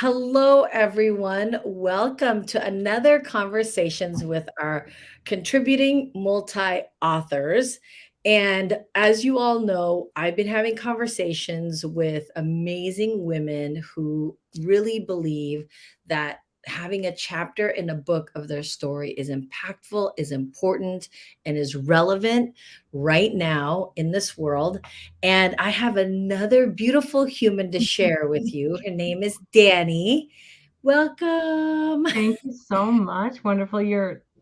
Hello, everyone. Welcome to another Conversations with our contributing multi authors. And as you all know, I've been having conversations with amazing women who really believe that having a chapter in a book of their story is impactful, is important, and is relevant right now in this world. And I have another beautiful human to share with you. Her name is Dani. Welcome. Thank you so much. Wonderful.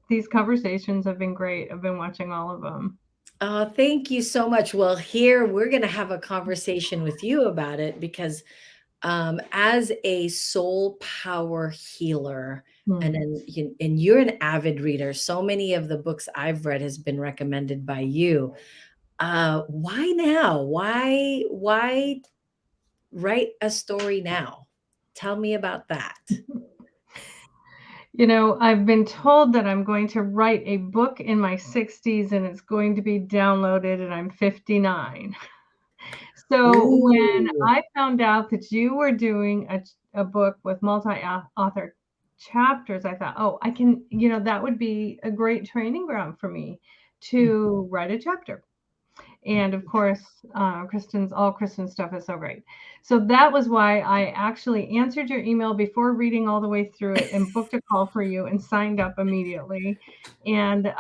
These conversations have been great. I've been watching all of them. Oh, thank you so much. Well, here we're going to have a conversation with you about it because as a soul power healer, and Hmm. then and you're an avid reader. So many of the books I've read has been recommended by you. Why now? Why write a story now? Tell me about that. I've been told that I'm going to write a book in my 60s and it's going to be downloaded, and I'm 59. So when Ooh. I found out that you were doing a book with multi-author chapters, I thought, oh, that would be a great training ground for me to write a chapter. And of course, Kristen stuff is so great. So that was why I actually answered your email before reading all the way through it and booked a call for you and signed up immediately. And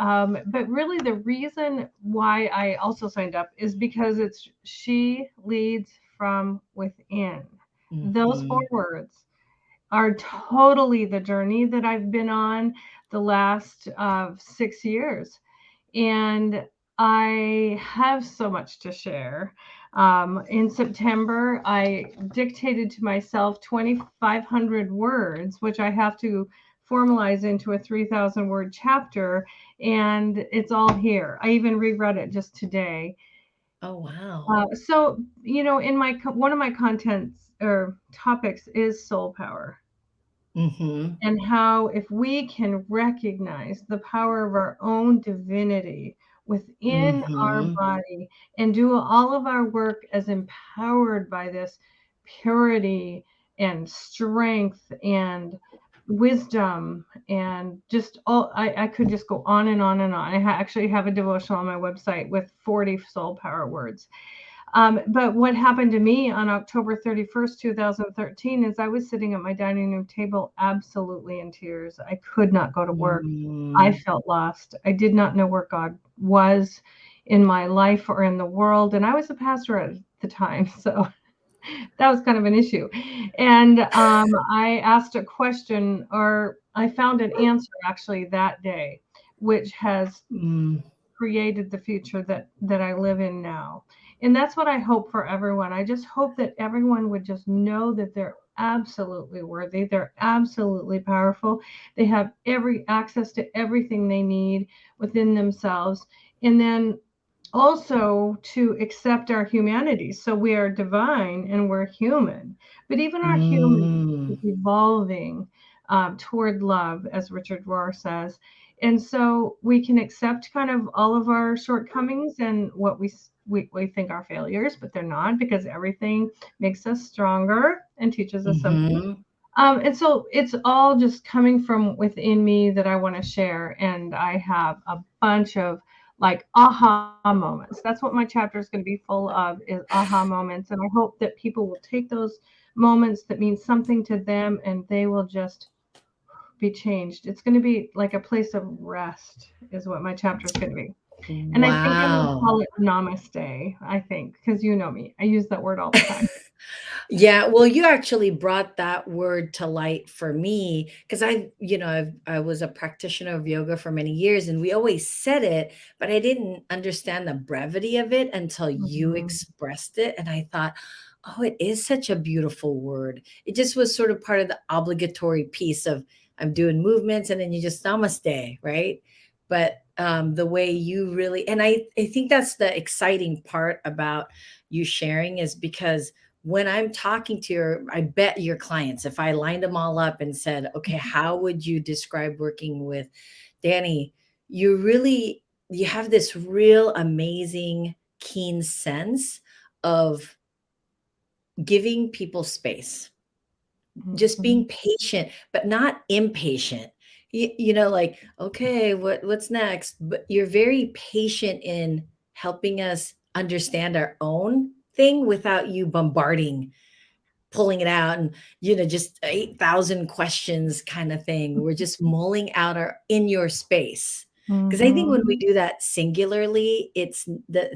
but really, the reason why I also signed up is because it's she leads from within. Those four Mhm. words are totally the journey that I've been on the last 6 years, and I have so much to share. In September, I dictated to myself 2,500 words, which I have to formalize into a 3,000 word chapter, and it's all here. I even reread it just today. Oh, wow. In one of my contents or topics is soul power, Mhm. and how if we can recognize the power of our own divinity within our Mhm. body and do all of our work as empowered by this purity and strength and wisdom, and just all I could just go on and on and on. Actually have a devotional on my website with 40 soul power words. But what happened to me on October 31st, 2013, is I was sitting at my dining room table absolutely in tears. I could not go to work. I Mm. felt lost. I did not know where God was in my life or in the world. And I was a pastor at the time. So that was kind of an issue. And I asked a question, or I found an answer actually that day, which has Mm. created the future that I live in now. And that's what I hope for everyone. I just hope that everyone would just know that they're absolutely worthy. They're absolutely powerful. They have every access to everything they need within themselves. And then also to accept our humanity. So we are divine and we're human. But even our human is Mm. evolving toward love, as Richard Rohr says. And so we can accept kind of all of our shortcomings and what we think are failures, but they're not, because everything makes us stronger and teaches us something. Mhm. And so it's all just coming from within me that I want to share. And I have a bunch of like aha moments. That's what my chapter is going to be full of, is aha moments. And I hope that people will take those moments that mean something to them and they will just be changed. It's going to be like a place of rest, is what my chapter is going to be. And I think I'm going to Wow. call it namaste, I think, because you know me. I use that word all the time. Yeah, well, you actually brought that word to light for me because I was a practitioner of yoga for many years and we always said it, but I didn't understand the brevity of it until you Mhm. expressed it. And I thought, oh, it is such a beautiful word. It just was sort of part of the obligatory piece of I'm doing movements and then you just namaste, right? But the way you really, and I think that's the exciting part about you sharing is because when I'm talking to I bet your clients, if I lined them all up and said, okay, how would you describe working with Dani? You really, you have this real amazing, keen sense of giving people space, just Mhm. being patient, but not impatient. You know, like, okay, what's next? But you're very patient in helping us understand our own thing without you bombarding, pulling it out and, just 8,000 questions kind of thing. We're just mulling out our in your space. Because I think when we Mhm. do that singularly, it's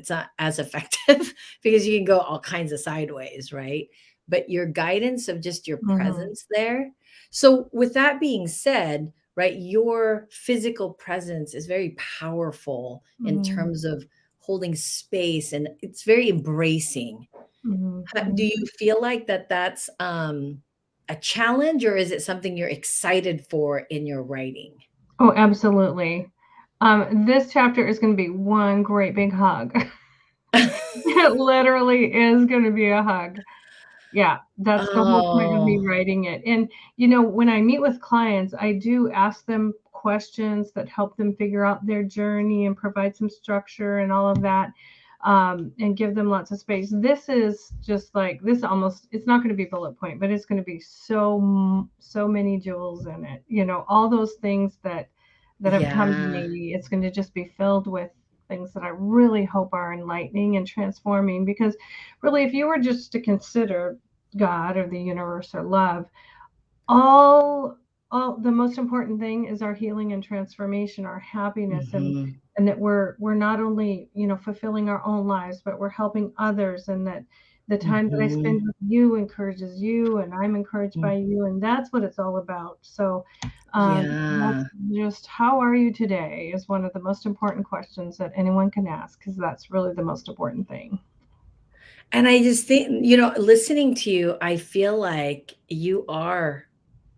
not as effective because you can go all kinds of sideways, right? But your guidance of just your Mhm. presence there. So with that being said, right, your physical presence is very powerful in Mhm. terms of holding space, and it's very embracing. Mhm. Do Mhm. you feel like that's, a challenge, or is it something you're excited for in your writing? Oh, absolutely. This chapter is gonna be one great big hug. It literally is gonna be a hug. Yeah, that's the whole point of me Oh, writing it, and, when I meet with clients, I do ask them questions that help them figure out their journey and provide some structure and all of that, and give them lots of space. This is just like this almost it's not gonna be bullet point, but it's gonna be so many jewels in it, all those things that have come to yeah. me, it's gonna just be filled with things that I really hope are enlightening and transforming because really, if you were just to consider God or the universe or love, all all the most important thing is our healing and transformation, our happiness, Mhm, and that we're not only fulfilling our own lives, but we're helping others, and that the time that I spend mhm, with you encourages you, and I'm encouraged mm. by you, and that's what it's all about. So Yeah, that's just how are you today is one of the most important questions that anyone can ask because that's really the most important thing. and I just think, listening to you, I feel like you are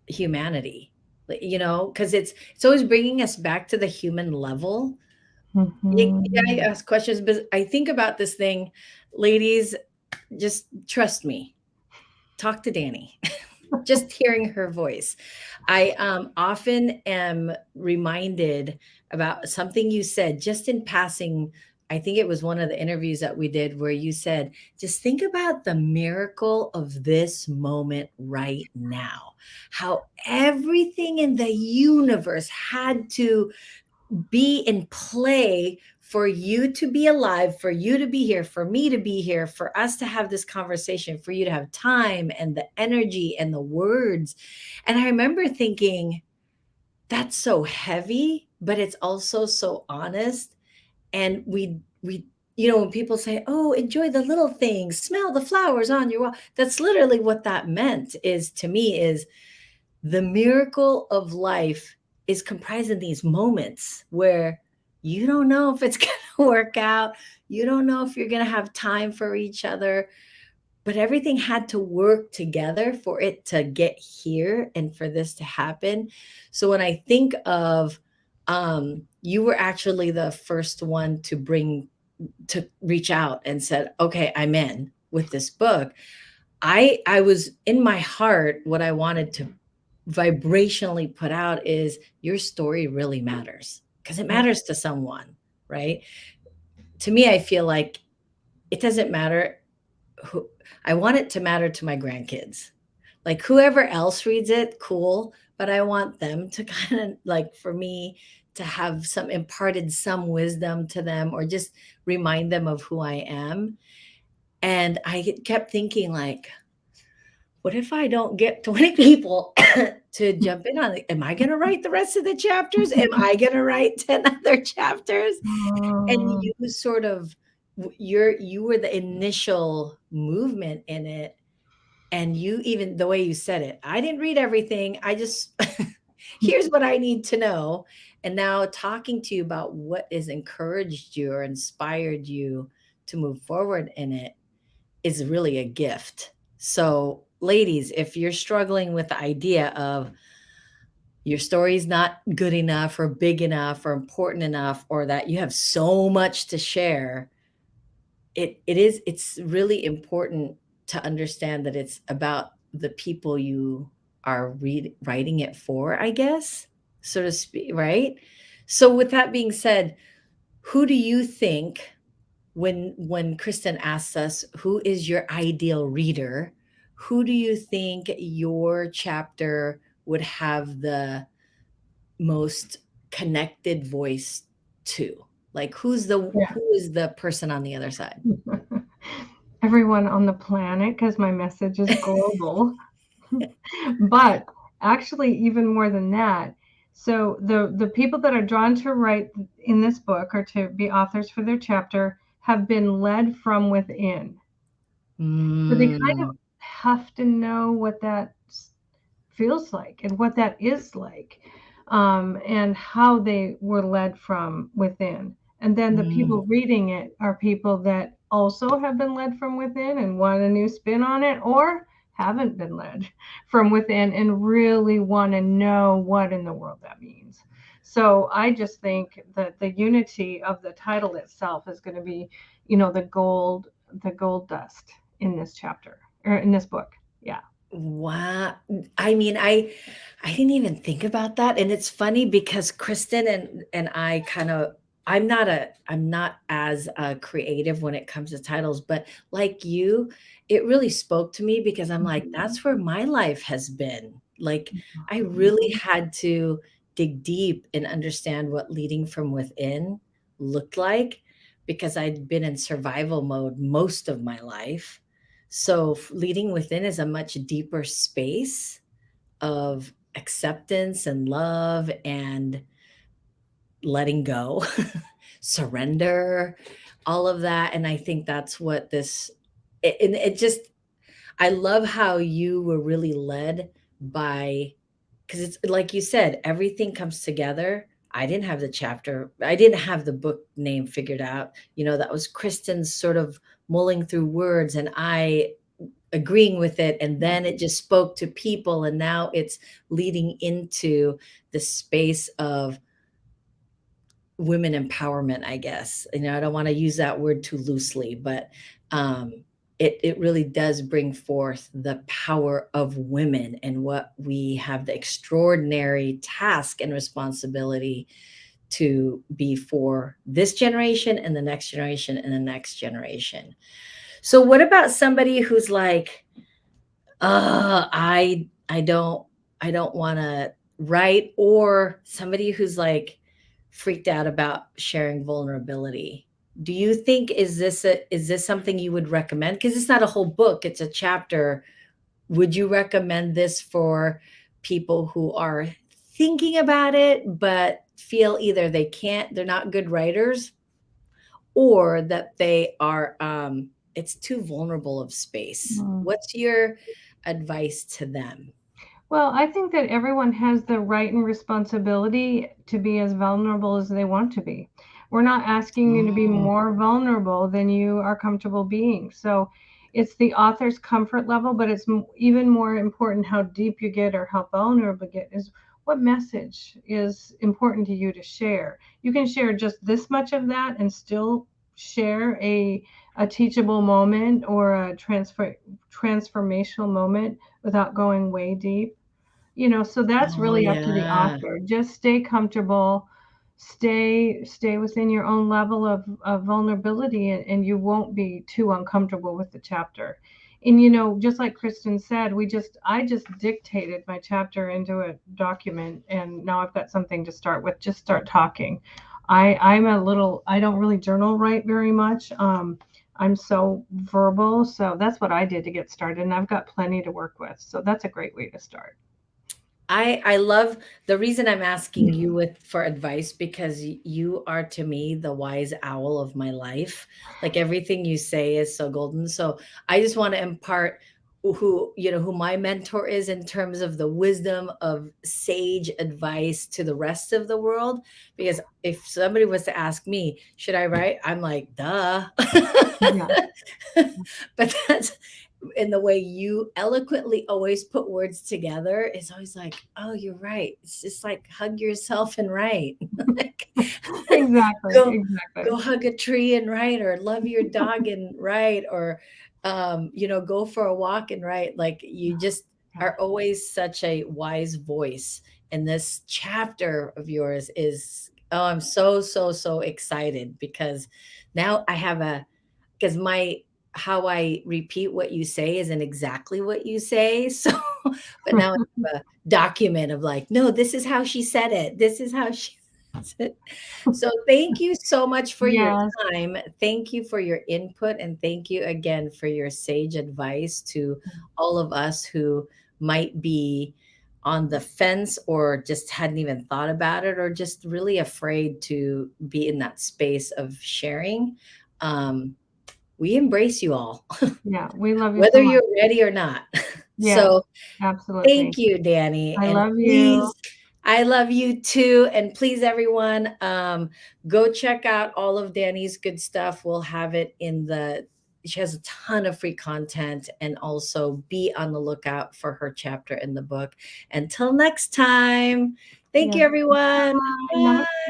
humanity, because it's always bringing us back to the human level. Yeah, I Mhm. ask questions, but I think about this thing, ladies, just trust me. Talk to Dani. Just hearing her voice. I often am reminded about something you said just in passing. I think it was one of the interviews that we did where you said, just think about the miracle of this moment right now. How everything in the universe had to be in play for you to be alive, for you to be here, for me to be here, for us to have this conversation, for you to have time and the energy and the words. And I remember thinking, that's so heavy, but it's also so honest. And when people say, oh, enjoy the little things, smell the flowers on your wall, that's literally what that meant is to me is the miracle of life is comprised in these moments where you don't know if it's going to work out. You don't know if you're going to have time for each other, but everything had to work together for it to get here and for this to happen. So when I think of, you were actually the first one to reach out and said, okay, I'm in with this book. I was in my heart, what I wanted to vibrationally put out is your story really matters because it Yeah. matters to someone, right? To me, I feel like it doesn't matter who. I want it to matter to my grandkids. Like whoever else reads it, cool, but I want them to kind of like for me to have some imparted some wisdom to them or just remind them of who I am. And I kept thinking like, what if I don't get 20 people to jump in on it? Am I going to write the rest of the chapters? Am I going to write 10 other chapters? And Mm, you sort of you were the initial movement in it, and you even the way you said it. I didn't read everything. I just here's what I need to know. And now talking to you about what has encouraged you or inspired you to move forward in it is really a gift. So, ladies, if you're struggling with the idea of your story's not good enough or big enough or important enough, or that you have so much to share, it's really important to understand that it's about the people you are writing it for, I guess, so to speak, right? So, with that being said, who do you think when Kristen asks us, "Who is your ideal reader?" who do you think your chapter would have the most connected voice to? Like Yeah. who is the person on the other side? Everyone on the planet, because my message is global. But actually, even more than that, so the people that are drawn to write in this book or to be authors for their chapter have been led from within. So they kind of Mm, have to know what that feels like and what that is like, and how they were led from within. And then the mm, people reading it are people that also have been led from within and want a new spin on it, or haven't been led from within and really want to know what in the world that means. So I just think that the unity of the title itself is going to be, the gold dust in this chapter or in this book. Yeah. wow. I mean, I didn't even think about that, and it's funny because Kristen and I kind of I'm not as creative when it comes to titles, but like you, it really spoke to me because I'm like, Mhm. that's where my life has been. Like, I really Mhm. had to dig deep and understand what leading from within looked like because I'd been in survival mode most of my life. So leading within is a much deeper space of acceptance and love and letting go, surrender, all of that. And I think that's what and it just, I love how you were really led by, because it's like you said, everything comes together. I didn't have the chapter, I didn't have the book name figured out. That was Kristen's sort of mulling through words and I agreeing with it, and then it just spoke to people, and now it's leading into the space of women empowerment, I guess. I don't want to use that word too loosely, but it really does bring forth the power of women and what we have the extraordinary task and responsibility to be for this generation and the next generation and the next generation. So what about somebody who's like, I don't wanna write, or somebody who's, like, freaked out about sharing vulnerability. Do you think is this something you would recommend? Because it's not a whole book, it's a chapter. Would you recommend this for people who are thinking about it, but feel either they're not good writers, or that they are, it's too vulnerable of space? Mm. What's your advice to them? Well, I think that everyone has the right and responsibility to be as vulnerable as they want to be. We're not asking you to be Mm, more vulnerable than you are comfortable being. So it's the author's comfort level, but it's even more important how deep you get or how vulnerable you get is what message is important to you to share. You can share just this much of that and still share a teachable moment or a transformational moment without going way deep. So that's oh, really up to the yeah. author. Just stay comfortable, stay within your own level of vulnerability, and you won't be too uncomfortable with the chapter. And just like Kristen said, I just dictated my chapter into a document, and now I've got something to start with. Just start talking. I don't really journal write very much. I'm so verbal, so that's what I did to get started, and I've got plenty to work with. So that's a great way to start. I love the reason I'm asking you with for advice because you are to me the wise owl of my life. Like everything you say is so golden. So I just want to impart who my mentor is in terms of the wisdom of sage advice to the rest of the world. Because if somebody was to ask me, should I write? I'm like, duh. Yeah. But that's in the way you eloquently always put words together is always like, oh, you're right. It's just like hug yourself and write. Like, Exactly, go exactly. go hug a tree and write, or love your dog and write, or go for a walk and write. Like you just Yeah. are always such a wise voice. And this chapter of yours is, oh, I'm so, so, so excited because now I have a because my how I repeat what you say isn't exactly what you say. So, but now I have a document of like, no, this is how she said it. This is how she said it. So thank you so much for your Yes. time. Thank you for your input. And thank you again for your sage advice to all of us who might be on the fence or just hadn't even thought about it or just really afraid to be in that space of sharing. Um, we embrace you all, Yeah, we love you so whether much. you're ready or not. Yes, So thank absolutely. you, Dani. I And love you. please, I love you too. And please, everyone, go check out all of Dani's good stuff. We'll have it in the, she has a ton of free content, and also be on the lookout for her chapter in the book. Until next time, thank Yes. you, everyone. Bye. Bye. Namaste.